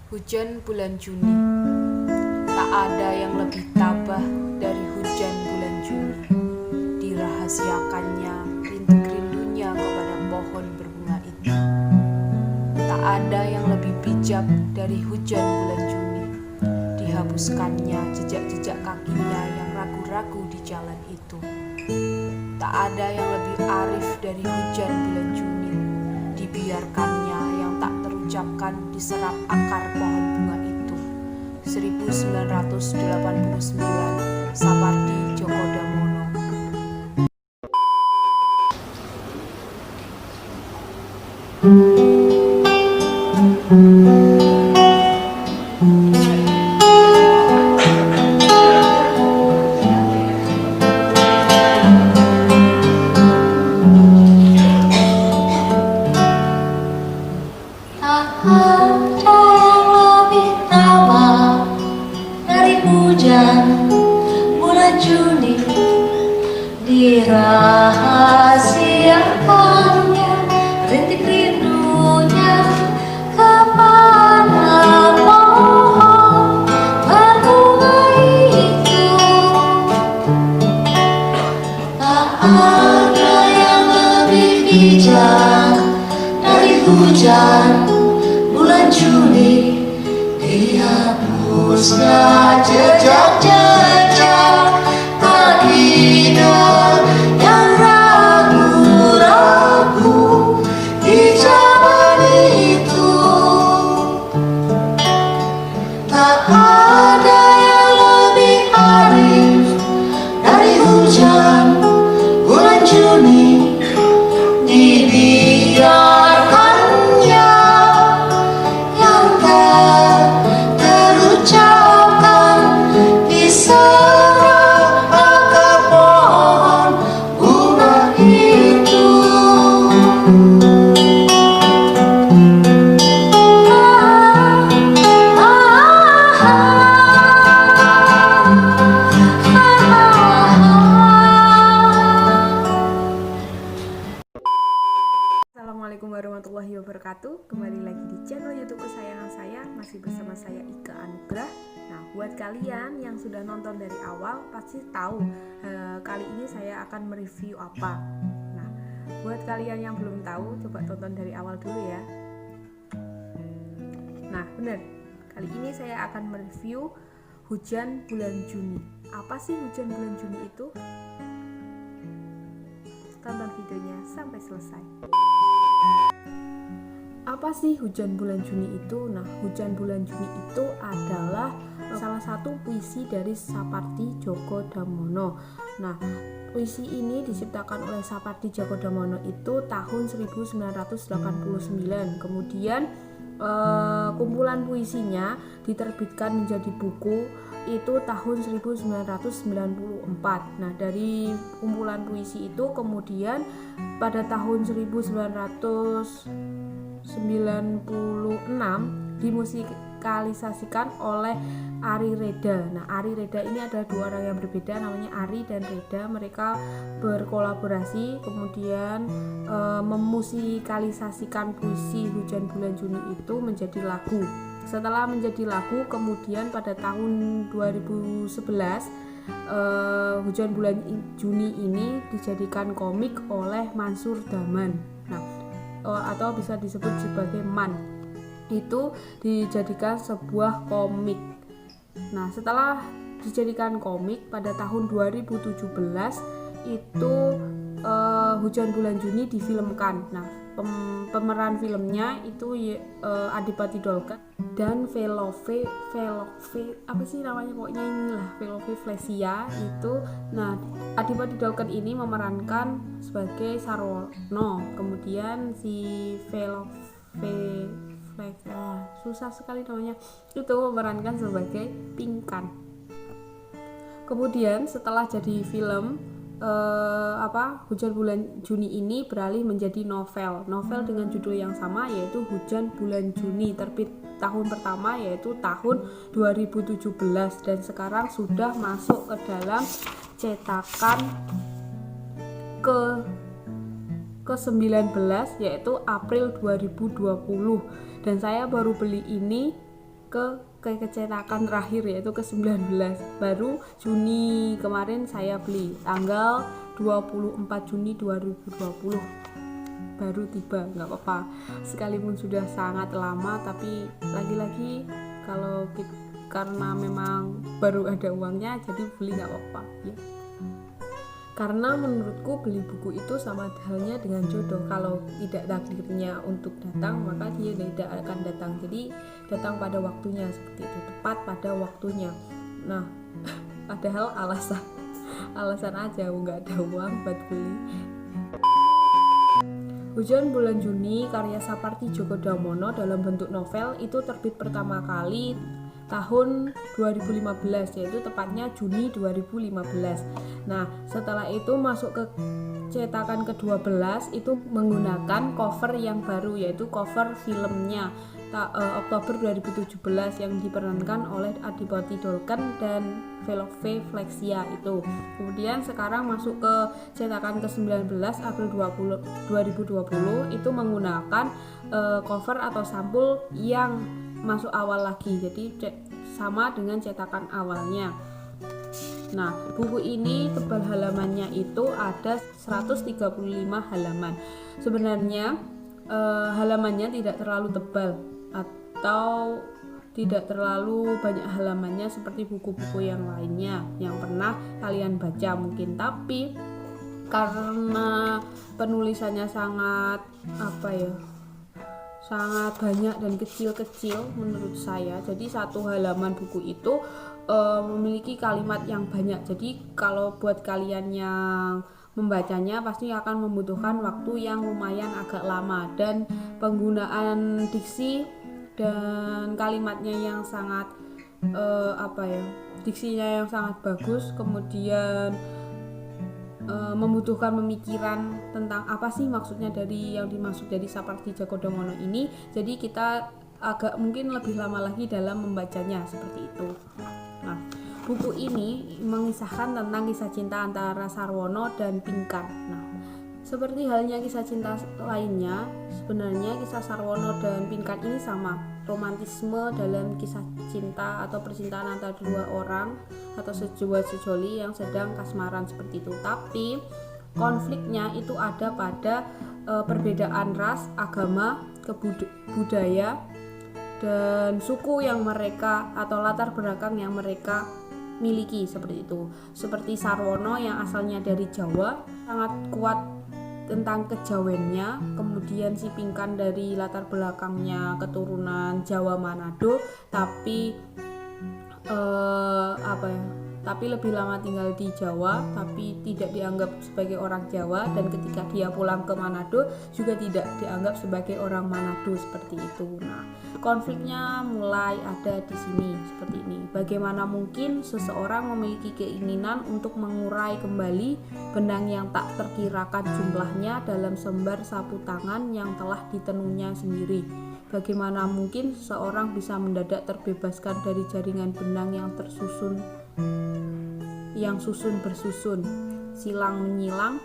Hujan bulan Juni. Tak ada yang lebih tabah dari hujan bulan Juni. Dirahasiakannya rintik rindunya kepada pohon berbunga itu. Tak ada yang lebih bijak dari hujan bulan Juni. Dihapuskannya jejak-jejak kakinya yang ragu-ragu di jalan itu. Tak ada yang lebih arif dari hujan bulan Juni. Dibiarkannya yang tak terucapkan diserap akar pohon bunga itu. 1989, Sapardi Djoko Damono. Hujan bulan Juni, dirahasiakannya rintik rindunya kepada pohon berbunga itu. Tak ada yang lebih bijak dari hujan bulan Juni. Dihapusnya jejak-jejak kakinya yang ragu-ragu di jalan itu. Tak ada yang lebih arif dari hujan bulan Juni. Dibiarkannya yang terucapkan diserap akar pohon bunga itu. Assalamualaikum warahmatullahi wabarakatuh. Kembali lagi di channel YouTube kesayangan saya, masih bersama saya Ika Anugrah. Nah, buat kalian yang sudah nonton dari awal pasti tahu kali ini saya akan mereview apa. Nah, buat kalian yang belum tahu, coba tonton dari awal dulu ya. Nah, benar. Kali ini saya akan mereview hujan bulan Juni. Apa sih hujan bulan Juni itu? Tonton videonya sampai selesai. Apa sih hujan bulan Juni itu? Nah, hujan bulan Juni itu adalah salah satu puisi dari Sapardi Djoko Damono. Nah, puisi ini diciptakan oleh Sapardi Djoko Damono itu tahun 1989. Kemudian kumpulan puisinya diterbitkan menjadi buku itu tahun 1994. Nah, dari kumpulan puisi itu kemudian pada tahun 1996 dimusikalisasikan oleh Ari Reda. Nah, Ari Reda ini adalah dua orang yang berbeda, namanya Ari dan Reda. Mereka berkolaborasi kemudian memusikalisasikan puisi Hujan Bulan Juni itu menjadi lagu. Setelah menjadi lagu, kemudian pada tahun 2011 Hujan Bulan Juni ini dijadikan komik oleh Mansur Daman. Nah, atau bisa disebut sebagai MAN. Itu dijadikan sebuah komik. Nah, setelah dijadikan komik pada tahun 2017 itu Hujan Bulan Juni difilmkan. Nah, pemeran filmnya itu Adipati Dolken dan Velove apa sih namanya, pokoknya inilah Velove Flesia itu. Nah, Adipati Dolken ini memerankan sebagai Sarwono, kemudian si Velove susah sekali namanya itu memerankan sebagai Pinkan. Kemudian setelah jadi film Hujan Bulan Juni ini beralih menjadi novel dengan judul yang sama, yaitu Hujan Bulan Juni, terbit tahun pertama yaitu tahun 2017 dan sekarang sudah masuk ke dalam cetakan ke-19 yaitu April 2020 dan saya baru beli ini ke kecetakan terakhir yaitu ke-19, baru Juni kemarin saya beli tanggal 24 Juni 2020 baru tiba. Nggak apa-apa, sekalipun sudah sangat lama, tapi lagi-lagi karena memang baru ada uangnya jadi beli, nggak apa-apa ya. Karena menurutku beli buku itu sama halnya dengan jodoh. Kalau tidak takdirnya untuk datang, maka dia tidak akan datang. Jadi datang pada waktunya, seperti itu, tepat pada waktunya. Nah, padahal alasan aja nggak ada uang buat beli. Hujan Bulan Juni karya Sapardi Djoko Damono dalam bentuk novel itu terbit pertama kali tahun 2015, yaitu tepatnya Juni 2015. Nah, setelah itu masuk ke cetakan ke-12 itu menggunakan cover yang baru, yaitu cover filmnya Oktober 2017 yang diperankan oleh Adipati Dolken dan Velove Flesia itu. Kemudian sekarang masuk ke cetakan ke-19 April 2020 itu menggunakan cover atau sampul yang masuk awal lagi, jadi sama dengan cetakan awalnya. Nah, buku ini tebal halamannya itu ada 135 halaman. Sebenarnya halamannya tidak terlalu tebal atau tidak terlalu banyak halamannya seperti buku-buku yang lainnya yang pernah kalian baca mungkin, tapi karena penulisannya sangat sangat banyak dan kecil-kecil menurut saya, jadi satu halaman buku itu memiliki kalimat yang banyak. Jadi kalau buat kalian yang membacanya pasti akan membutuhkan waktu yang lumayan agak lama, dan penggunaan diksi dan kalimatnya yang sangat diksinya yang sangat bagus, kemudian membutuhkan pemikiran tentang apa sih maksudnya dari yang dimaksud dari Sapardi Djoko Damono ini. Jadi kita agak mungkin lebih lama lagi dalam membacanya, seperti itu. Nah, buku ini mengisahkan tentang kisah cinta antara Sarwono dan Pinkan. Nah, seperti halnya kisah cinta lainnya, sebenarnya kisah Sarwono dan Pinkan ini sama. Romantisme dalam kisah cinta atau percintaan antara dua orang atau sejoli yang sedang kasmaran, seperti itu. Tapi konfliknya itu ada pada perbedaan ras, agama, budaya, dan suku yang mereka atau latar belakang yang mereka miliki, seperti itu. Seperti Sarwono yang asalnya dari Jawa, sangat kuat tentang kejawennya, kemudian si Pinkan dari latar belakangnya keturunan Jawa Manado, tapi tapi lebih lama tinggal di Jawa, tapi tidak dianggap sebagai orang Jawa, dan ketika dia pulang ke Manado juga tidak dianggap sebagai orang Manado, seperti itu. Nah, konfliknya mulai ada di sini, seperti ini. Bagaimana mungkin seseorang memiliki keinginan untuk mengurai kembali benang yang tak terkirakan jumlahnya dalam sembar sapu tangan yang telah ditenunnya sendiri? Bagaimana mungkin seseorang bisa mendadak terbebaskan dari jaringan benang yang susun bersusun, silang menyilang,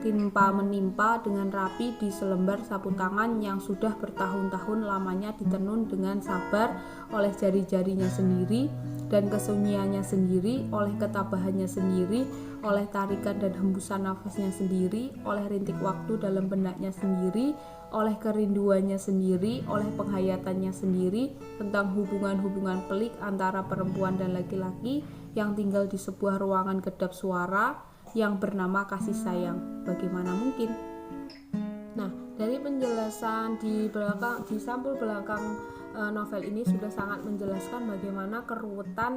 timpa menimpa dengan rapi di selembar sapu tangan yang sudah bertahun-tahun lamanya ditenun dengan sabar oleh jari-jarinya sendiri dan kesunyiannya sendiri, oleh ketabahannya sendiri, oleh tarikan dan hembusan nafasnya sendiri, oleh rintik waktu dalam benaknya sendiri, oleh kerinduannya sendiri, oleh penghayatannya sendiri, tentang hubungan-hubungan pelik antara perempuan dan laki-laki yang tinggal di sebuah ruangan kedap suara yang bernama kasih sayang. Bagaimana mungkin? Nah, dari penjelasan di sampul belakang novel ini sudah sangat menjelaskan bagaimana keruwetan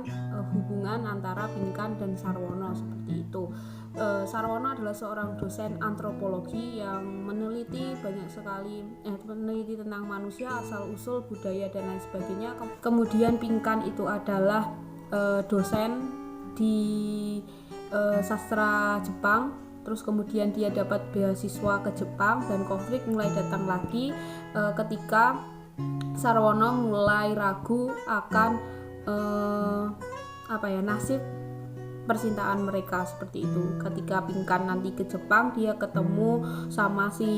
hubungan antara Pinkan dan Sarwono seperti itu. Sarwono adalah seorang dosen antropologi yang meneliti banyak sekali meneliti tentang manusia, asal usul budaya dan lain sebagainya. Kemudian Pinkan itu adalah dosen di sastra Jepang. Terus kemudian dia dapat beasiswa ke Jepang dan konflik mulai datang lagi ketika Sarwono mulai ragu akan nasib percintaan mereka seperti itu. Ketika Pinkan nanti ke Jepang, dia ketemu sama si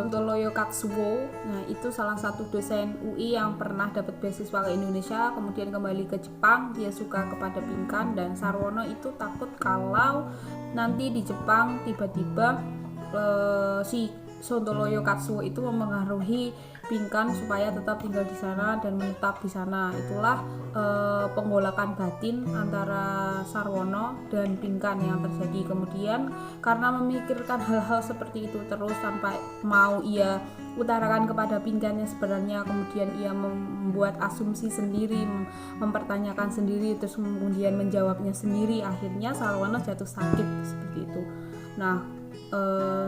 Toloyo Katsuo. Nah, itu salah satu dosen UI yang pernah dapat beasiswa ke Indonesia, kemudian kembali ke Jepang. Dia suka kepada Pinkan dan Sarwono itu takut kalau nanti di Jepang tiba-tiba si Sontoloyo Katsuo itu mempengaruhi Pinkan supaya tetap tinggal di sana dan menetap di sana. Itulah penggolakan batin antara Sarwono dan Pinkan yang terjadi. Kemudian karena memikirkan hal-hal seperti itu terus tanpa mau ia utarakan kepada Pinkan yang sebenarnya, kemudian ia membuat asumsi sendiri, mempertanyakan sendiri, terus kemudian menjawabnya sendiri. Akhirnya Sarwono jatuh sakit seperti itu. Nah,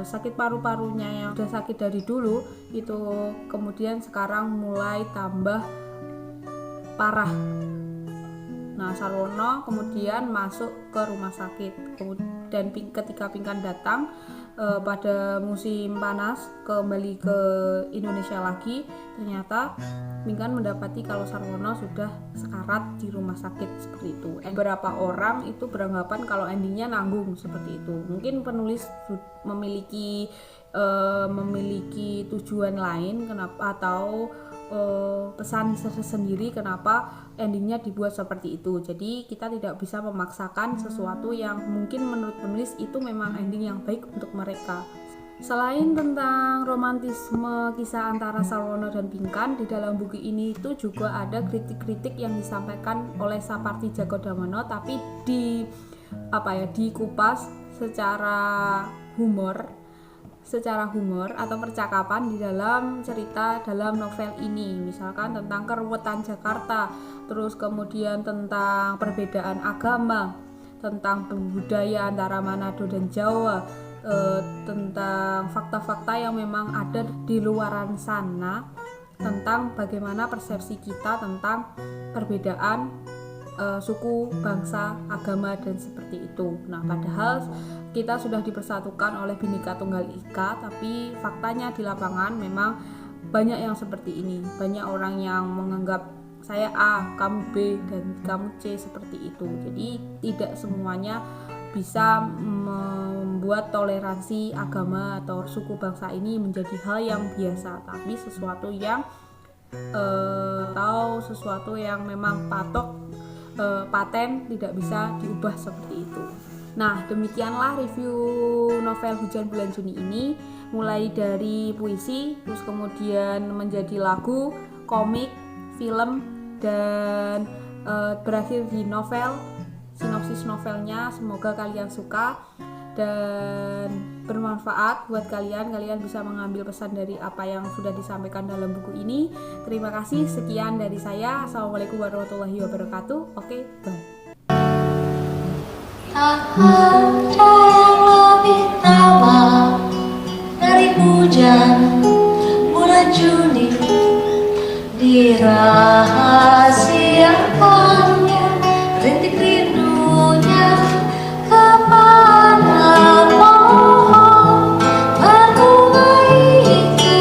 sakit paru-parunya yang sudah sakit dari dulu itu kemudian sekarang mulai tambah parah. Nah, Sarwono kemudian masuk ke rumah sakit dan ketika Pinkan datang pada musim panas kembali ke Indonesia lagi, ternyata Pinkan mendapati kalau Sarwono sudah sekarat di rumah sakit seperti itu. Beberapa orang itu beranggapan kalau endingnya nanggung seperti itu. Mungkin penulis memiliki tujuan lain kenapa atau pesan sendiri kenapa endingnya dibuat seperti itu. Jadi kita tidak bisa memaksakan sesuatu yang mungkin menurut penulis itu memang ending yang baik untuk mereka. Selain tentang romantisme kisah antara Sarwono dan Pinkan, di dalam buku ini itu juga ada kritik-kritik yang disampaikan oleh Sapardi Djoko Damono, tapi dikupas secara humor atau percakapan di dalam cerita dalam novel ini. Misalkan tentang keruwetan Jakarta, terus kemudian tentang perbedaan agama, tentang budaya antara Manado dan Jawa, tentang fakta-fakta yang memang ada di luaran sana, tentang bagaimana persepsi kita tentang perbedaan suku, bangsa, agama, dan seperti itu. Nah, padahal kita sudah dipersatukan oleh Bhinneka Tunggal Ika, tapi faktanya di lapangan memang banyak yang seperti ini. Banyak orang yang menganggap saya A, kamu B, dan kamu C seperti itu. Jadi tidak semuanya bisa membuat toleransi agama atau suku bangsa ini menjadi hal yang biasa, tapi sesuatu yang sesuatu yang memang paten tidak bisa diubah seperti itu. Nah, demikianlah review novel Hujan Bulan Juni ini, mulai dari puisi, terus kemudian menjadi lagu, komik, film, dan berakhir di novel. Sinopsis novelnya semoga kalian suka dan bermanfaat buat kalian bisa mengambil pesan dari apa yang sudah disampaikan dalam buku ini. Terima kasih, sekian dari saya. Assalamualaikum warahmatullahi wabarakatuh. Oke, bye. Tak ada yang lebih tamam dari hujan bulan Juni, dirahasiakannya rintik rindunya kepada pohon berbunga itu.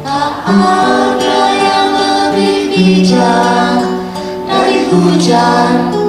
Tak ada yang lebih bijak dari hujan